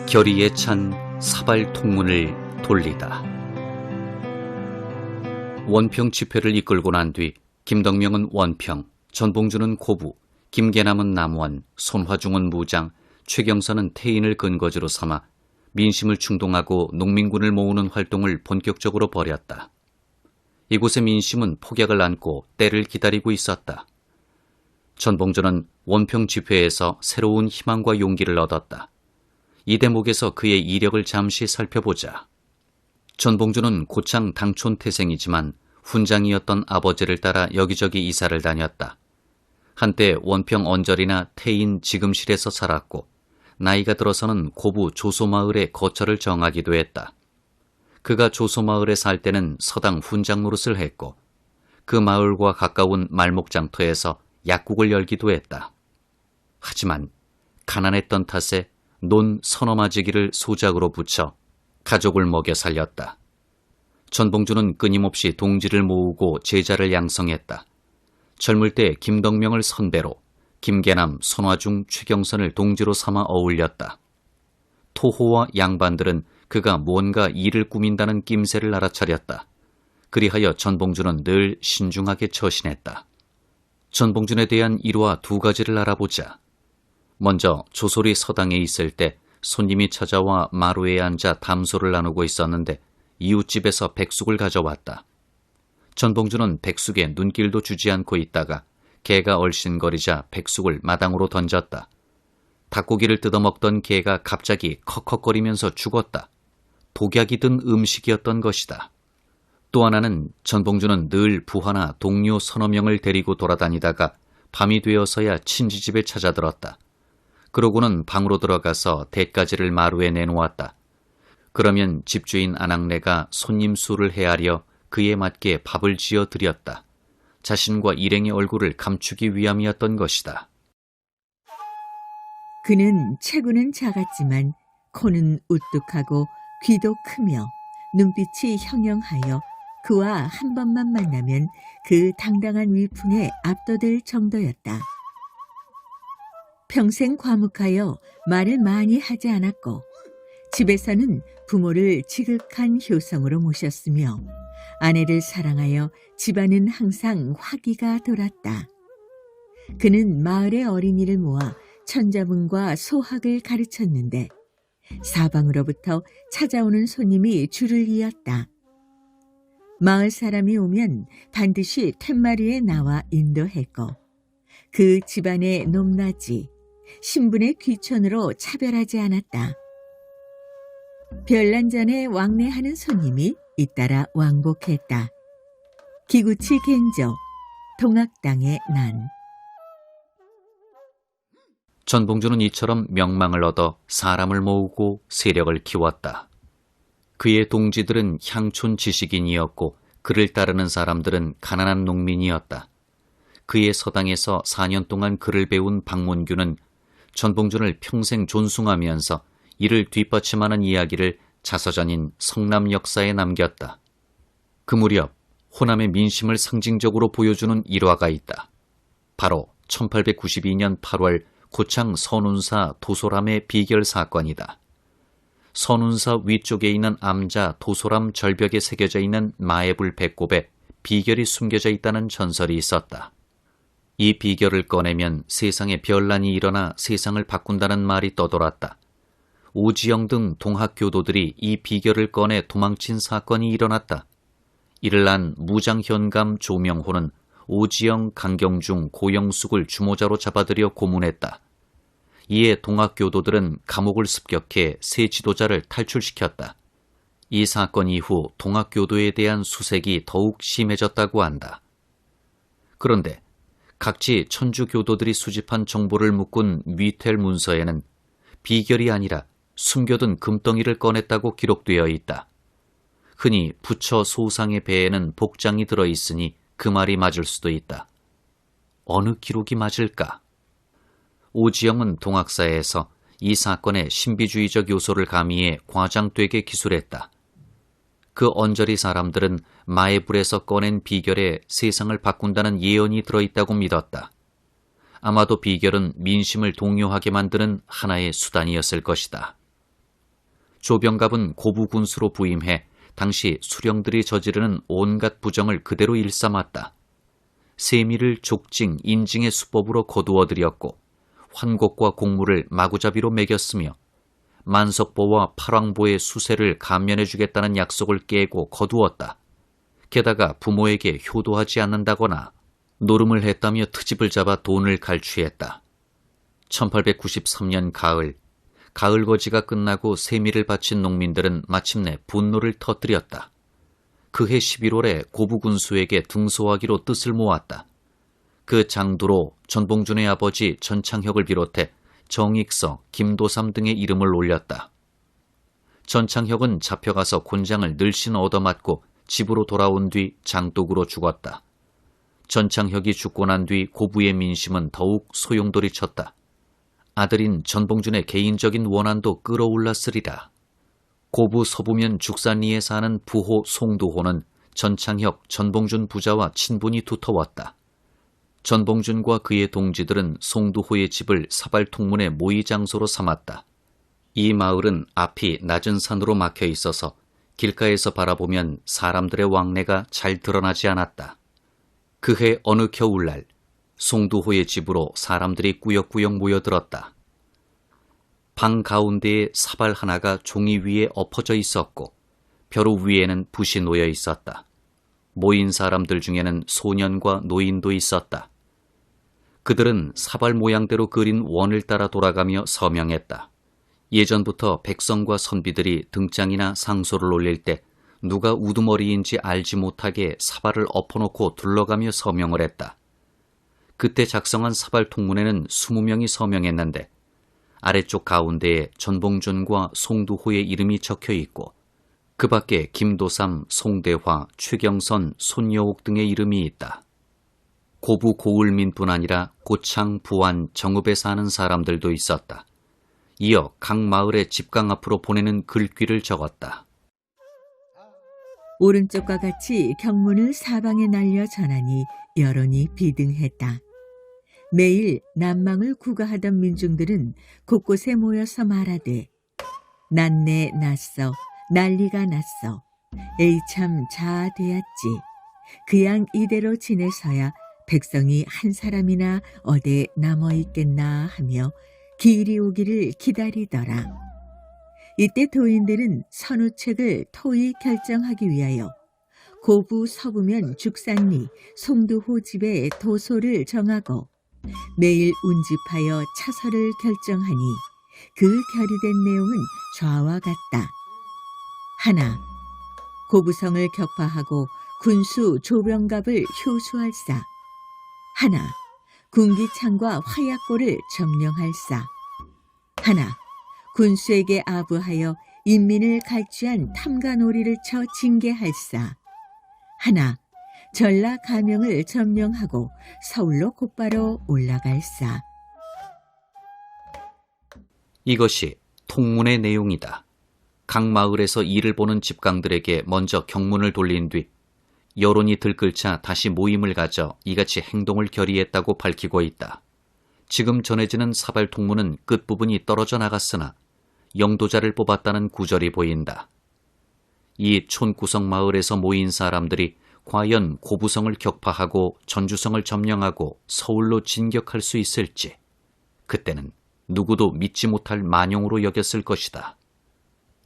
결의에 찬 사발 통문을 돌리다. 원평 집회를 이끌고 난 뒤 김덕명은 원평, 전봉준은 고부, 김계남은 남원, 손화중은 무장, 최경선은 태인을 근거지로 삼아 민심을 충동하고 농민군을 모으는 활동을 본격적으로 벌였다. 이곳의 민심은 폭약을 안고 때를 기다리고 있었다. 전봉준은 원평 집회에서 새로운 희망과 용기를 얻었다. 이 대목에서 그의 이력을 잠시 살펴보자. 전봉준은 고창 당촌 태생이지만 훈장이었던 아버지를 따라 여기저기 이사를 다녔다. 한때 원평 언저리나 태인 지금실에서 살았고 나이가 들어서는 고부 조소마을에 거처를 정하기도 했다. 그가 조소마을에 살 때는 서당 훈장 노릇을 했고 그 마을과 가까운 말목장터에서 약국을 열기도 했다. 하지만 가난했던 탓에 논 서너마지기를 소작으로 붙여 가족을 먹여 살렸다. 전봉준은 끊임없이 동지를 모으고 제자를 양성했다. 젊을 때 김덕명을 선배로, 김계남, 손화중, 최경선을 동지로 삼아 어울렸다. 토호와 양반들은 그가 무언가 일을 꾸민다는 낌새를 알아차렸다. 그리하여 전봉준은 늘 신중하게 처신했다. 전봉준에 대한 일화 두 가지를 알아보자. 먼저 조솔이 서당에 있을 때 손님이 찾아와 마루에 앉아 담소를 나누고 있었는데 이웃집에서 백숙을 가져왔다. 전봉준은 백숙에 눈길도 주지 않고 있다가 개가 얼씬거리자 백숙을 마당으로 던졌다. 닭고기를 뜯어먹던 개가 갑자기 컥컥거리면서 죽었다. 독약이 든 음식이었던 것이다. 또 하나는 전봉준은 늘 부하나 동료 서너 명을 데리고 돌아다니다가 밤이 되어서야 친지집에 찾아들었다. 그러고는 방으로 들어가서 돛가지를 마루에 내놓았다. 그러면 집주인 아낙네가 손님 수를 헤아려 그에 맞게 밥을 지어 드렸다. 자신과 일행의 얼굴을 감추기 위함이었던 것이다. 그는 체구는 작았지만 코는 우뚝하고 귀도 크며 눈빛이 형형하여 그와 한 번만 만나면 그 당당한 위풍에 압도될 정도였다. 평생 과묵하여 말을 많이 하지 않았고 집에서는 부모를 지극한 효성으로 모셨으며 아내를 사랑하여 집안은 항상 화기가 돌았다. 그는 마을의 어린이를 모아 천자문과 소학을 가르쳤는데 사방으로부터 찾아오는 손님이 줄을 이었다. 마을 사람이 오면 반드시 툇마리에 나와 인도했고 그 집안의 높낮이, 신분의 귀천으로 차별하지 않았다. 별난전에 왕래하는 손님이 잇따라 왕복했다. 기구치 겐조, 동학당의 난. 전봉준은 이처럼 명망을 얻어 사람을 모으고 세력을 키웠다. 그의 동지들은 향촌 지식인이었고 그를 따르는 사람들은 가난한 농민이었다. 그의 서당에서 4년 동안 글을 배운 박문규는 전봉준을 평생 존숭하면서 이를 뒷받침하는 이야기를 자서전인 성남 역사에 남겼다. 그 무렵 호남의 민심을 상징적으로 보여주는 일화가 있다. 바로 1892년 8월 고창 선운사 도소람의 비결 사건이다. 선운사 위쪽에 있는 암자 도소람 절벽에 새겨져 있는 마애불 배꼽에 비결이 숨겨져 있다는 전설이 있었다. 이 비결을 꺼내면 세상에 별난이 일어나 세상을 바꾼다는 말이 떠돌았다. 오지영 등 동학교도들이 이 비결을 꺼내 도망친 사건이 일어났다. 이를 난 무장현감 조명호는 오지영, 강경중, 고영숙을 주모자로 잡아들여 고문했다. 이에 동학교도들은 감옥을 습격해 새 지도자를 탈출시켰다. 이 사건 이후 동학교도에 대한 수색이 더욱 심해졌다고 한다. 그런데 각지 천주교도들이 수집한 정보를 묶은 위텔 문서에는 비결이 아니라 숨겨둔 금덩이를 꺼냈다고 기록되어 있다. 흔히 부처 소상의 배에는 복장이 들어있으니 그 말이 맞을 수도 있다. 어느 기록이 맞을까? 오지영은 동학사에서 이 사건의 신비주의적 요소를 가미해 과장되게 기술했다. 그 언저리 사람들은 마애불에서 꺼낸 비결에 세상을 바꾼다는 예언이 들어있다고 믿었다. 아마도 비결은 민심을 동요하게 만드는 하나의 수단이었을 것이다. 조병갑은 고부 군수로 부임해 당시 수령들이 저지르는 온갖 부정을 그대로 일삼았다. 세미를 족징, 인징의 수법으로 거두어들였고 환곡과 공무를 마구잡이로 매겼으며 만석보와 팔왕보의 수세를 감면해주겠다는 약속을 깨고 거두었다. 게다가 부모에게 효도하지 않는다거나 노름을 했다며 트집을 잡아 돈을 갈취했다. 1893년 가을 거지가 끝나고 세미를 바친 농민들은 마침내 분노를 터뜨렸다. 그해 11월에 고부군수에게 등소하기로 뜻을 모았다. 그 장도로 전봉준의 아버지 전창혁을 비롯해 정익서, 김도삼 등의 이름을 올렸다. 전창혁은 잡혀가서 곤장을 늘씬 얻어맞고 집으로 돌아온 뒤 장독으로 죽었다. 전창혁이 죽고 난 뒤 고부의 민심은 더욱 소용돌이쳤다. 아들인 전봉준의 개인적인 원한도 끌어올랐으리라. 고부 서부면 죽산리에 사는 부호 송두호는 전창혁, 전봉준 부자와 친분이 두터웠다. 전봉준과 그의 동지들은 송두호의 집을 사발통문의 모의 장소로 삼았다. 이 마을은 앞이 낮은 산으로 막혀 있어서 길가에서 바라보면 사람들의 왕래가 잘 드러나지 않았다. 그해 어느 겨울날 송두호의 집으로 사람들이 꾸역꾸역 모여들었다. 방 가운데에 사발 하나가 종이 위에 엎어져 있었고 벼루 위에는 붓이 놓여 있었다. 모인 사람들 중에는 소년과 노인도 있었다. 그들은 사발 모양대로 그린 원을 따라 돌아가며 서명했다. 예전부터 백성과 선비들이 등장이나 상소를 올릴 때 누가 우두머리인지 알지 못하게 사발을 엎어놓고 둘러가며 서명을 했다. 그때 작성한 사발 통문에는 20명이 서명했는데 아래쪽 가운데에 전봉준과 송두호의 이름이 적혀 있고 그 밖에 김도삼, 송대화, 최경선, 손여옥 등의 이름이 있다. 고부 고을민뿐 아니라 고창, 부안, 정읍에 사는 사람들도 있었다. 이어 각 마을의 집강 앞으로 보내는 글귀를 적었다. 오른쪽과 같이 경문을 사방에 날려 전하니 여론이 비등했다. 매일 난망을 구가하던 민중들은 곳곳에 모여서 말하되 났네 났어 난리가 났어 에이 참 자아되었지 그양 이대로 지내서야 백성이 한 사람이나 어디 남아있겠나 하며 길이 오기를 기다리더라. 이때 도인들은 선우책을 토의 결정하기 위하여 고부 서부면 죽산리 송두호 집에 도소를 정하고 매일 운집하여 차서를 결정하니 그 결의된 내용은 좌와 같다. 하나, 고부성을 격파하고 군수 조병갑을 효수할사. 하나, 군기창과 화약고를 점령할사. 하나, 군수에게 아부하여 인민을 갈취한 탐관오리를 쳐 징계할사. 하나, 전라 가명을 점령하고 서울로 곧바로 올라갈사. 이것이 통문의 내용이다. 각 마을에서 일을 보는 집강들에게 먼저 경문을 돌린 뒤 여론이 들끓자 다시 모임을 가져 이같이 행동을 결의했다고 밝히고 있다. 지금 전해지는 사발 통문은 끝부분이 떨어져 나갔으나 영도자를 뽑았다는 구절이 보인다. 이 촌구성 마을에서 모인 사람들이 과연 고부성을 격파하고 전주성을 점령하고 서울로 진격할 수 있을지 그때는 누구도 믿지 못할 만용으로 여겼을 것이다.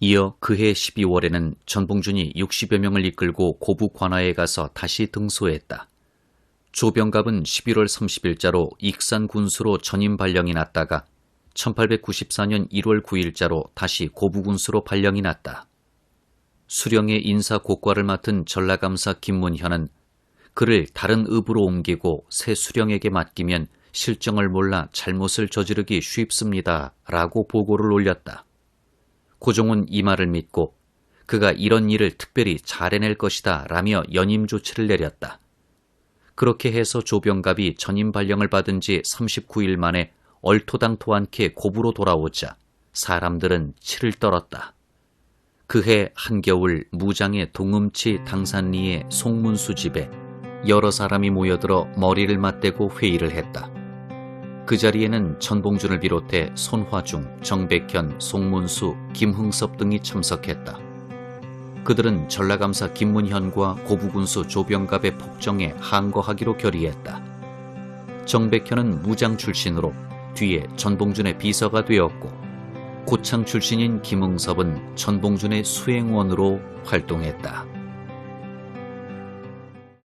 이어 그해 12월에는 전봉준이 60여 명을 이끌고 고부 관아에 가서 다시 등소했다. 조병갑은 11월 30일자로 익산 군수로 전임 발령이 났다가 1894년 1월 9일자로 다시 고부 군수로 발령이 났다. 수령의 인사 고과를 맡은 전라감사 김문현은 그를 다른 읍으로 옮기고 새 수령에게 맡기면 실정을 몰라 잘못을 저지르기 쉽습니다. 라고 보고를 올렸다. 고종은 이 말을 믿고 그가 이런 일을 특별히 잘해낼 것이다 라며 연임 조치를 내렸다. 그렇게 해서 조병갑이 전임 발령을 받은 지 39일 만에 얼토당토 않게 고부로 돌아오자 사람들은 치를 떨었다. 그해 한겨울 무장의 동음치 당산리의 송문수 집에 여러 사람이 모여들어 머리를 맞대고 회의를 했다. 그 자리에는 전봉준을 비롯해 손화중, 정백현, 송문수, 김흥섭 등이 참석했다. 그들은 전라감사 김문현과 고부군수 조병갑의 폭정에 항거하기로 결의했다. 정백현은 무장 출신으로 뒤에 전봉준의 비서가 되었고, 고창 출신인 김흥섭은 전봉준의 수행원으로 활동했다.